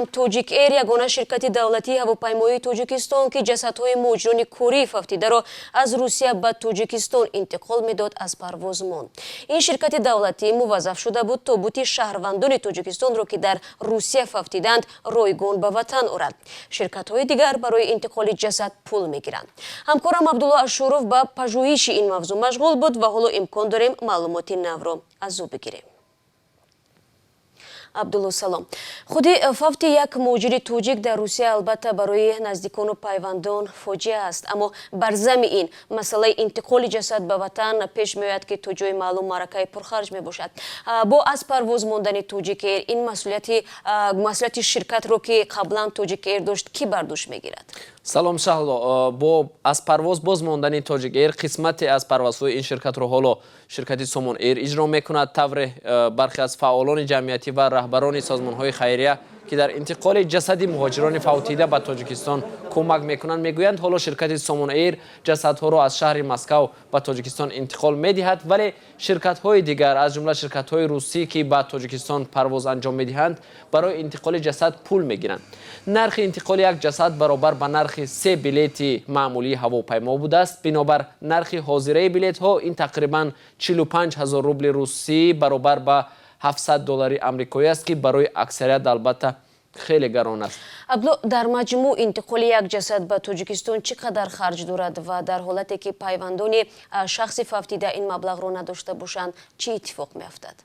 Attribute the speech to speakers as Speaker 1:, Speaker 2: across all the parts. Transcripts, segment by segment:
Speaker 1: توجیک ایر یگانه شرکت دولتی هواپیمایی توجیکستان که جسدهای مهاجران کوری فوتیده را از روسیه به توجیکستان انتقال میداد از پرواز ماند. این شرکت دولتی موظف شده بود تابوت شهروندان توجیکستان را که در روسیه فوتیدند رایگان به وطن آورد. شرکت‌های دیگر برای انتقال جسد پول میگیرند. همکارم عبدالله اشوروف به پژوهش این موضوع مشغول بود و حالا امکان داریم معلومات نو را از او بگیریم. عبدالله سلام. خودی فوت یک مهاجر توجیک در روسیه البته برای نزدیکان و پیوندان فاجعه است، اما بر ضمن این مسئله انتقال جسد به وطن پیش میآید که تا جای معلوم معرکه پرخرج می باشد. با از پرواز ماندن توجیک ایر این مسئولیت شرکت رو که قبلا توجیک ایر داشت کی بر دوش میگیرد؟
Speaker 2: سلام شهلا. با از پرواز باز ماندن توجیک ایر قسمتی از پروازهای این شرکت رو حالا شرکت سومون ایر اجرا میکند. طور برخی از فعالان جمعیتی و رهبران سازمان‌های خیریه که در انتقال جسد مهاجران فوتیده به تاجیکستان کمک میکنند میگویند حالا شرکت سومون ایر جسدها را از شهر مسکو به تاجیکستان انتقال میدهد، ولی شرکت‌های دیگر از جمله شرکت‌های روسی که به تاجیکستان پرواز انجام میدهند برای انتقال جسد پول میگیرند. نرخ انتقال یک جسد برابر به نرخ 3 بلیت معمولی هواپیما بوده است. بنابر نرخ حاضره بلیت ها این تقریبا 45,000 روبل روسی برابر به $700 آمریکایی است که برای اکثریت البته خیلی گران است.
Speaker 1: در مجموع انتقال یک جسد به توجیکستان چقدر خرج دارد و در حالتی که پیوندان شخص فوتیده این مبلغ را نداشته باشند چه اتفاق میافتد؟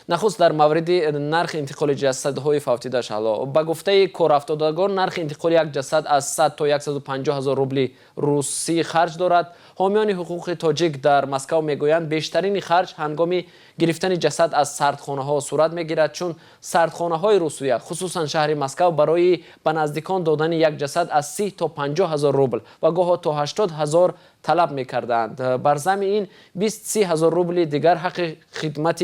Speaker 2: نخست در مورد نرخ انتقال جسدهای فوتیده شهلا، به گفته کارافتادگان نرخ انتقال یک جسد از 100 تا 150,000 روبل روسی خرج دارد. حامیان حقوق تاجیک در مسکو میگویند بیشترین خرج هنگام گرفتن جسد از سردخانه ها صورت میگیرد، چون سردخانه های روسیه خصوصا شهر مسکو برای به نزدیکان دادن یک جسد از 30 تا 50,000 روبل و گاه تا 80,000 طلب میکردند. بر ضمن این 20-30,000 روبل دیگر حق خدمت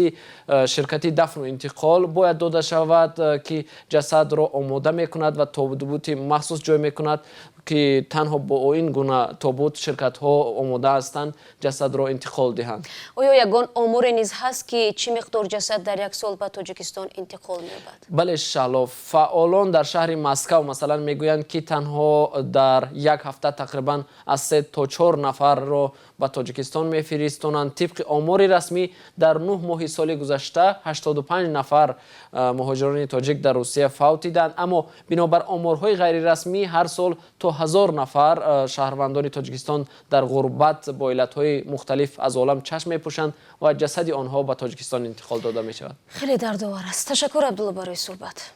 Speaker 2: شرکت دفن و انتقال باید داده شود که جسد را آماده میکند و تابوت مخصوص جای میکند که تنها با این گونه تابوت شرکت ها آماده هستند جسد را انتقال دهند.
Speaker 1: آیا یگان آمار نیز هست که چه مقدار جسد در یک سال به تاجیکستان انتقال می‌یابد؟
Speaker 2: بله شهلا، فعالان در شهر مسکو مثلا میگویند که تنها در یک هفته تقریبا از 3 تا 4 نفر را به تاجیکستان میفرستانند. طبق آمار رسمی در 9 ماه سال گذشته 85 نفر مهاجران تاجیک در روسیه فوتیدند، اما بنابر آمارهای غیر رسمی هر سال تا 1000 نفر شهروندان تاجیکستان در غربت با علتهای مختلف از عالم چشم میپوشند و جسد آنها به تاجیکستان انتقال داده می شود.
Speaker 1: خیلی دردآور است. تشکر عبدالله برای صحبت.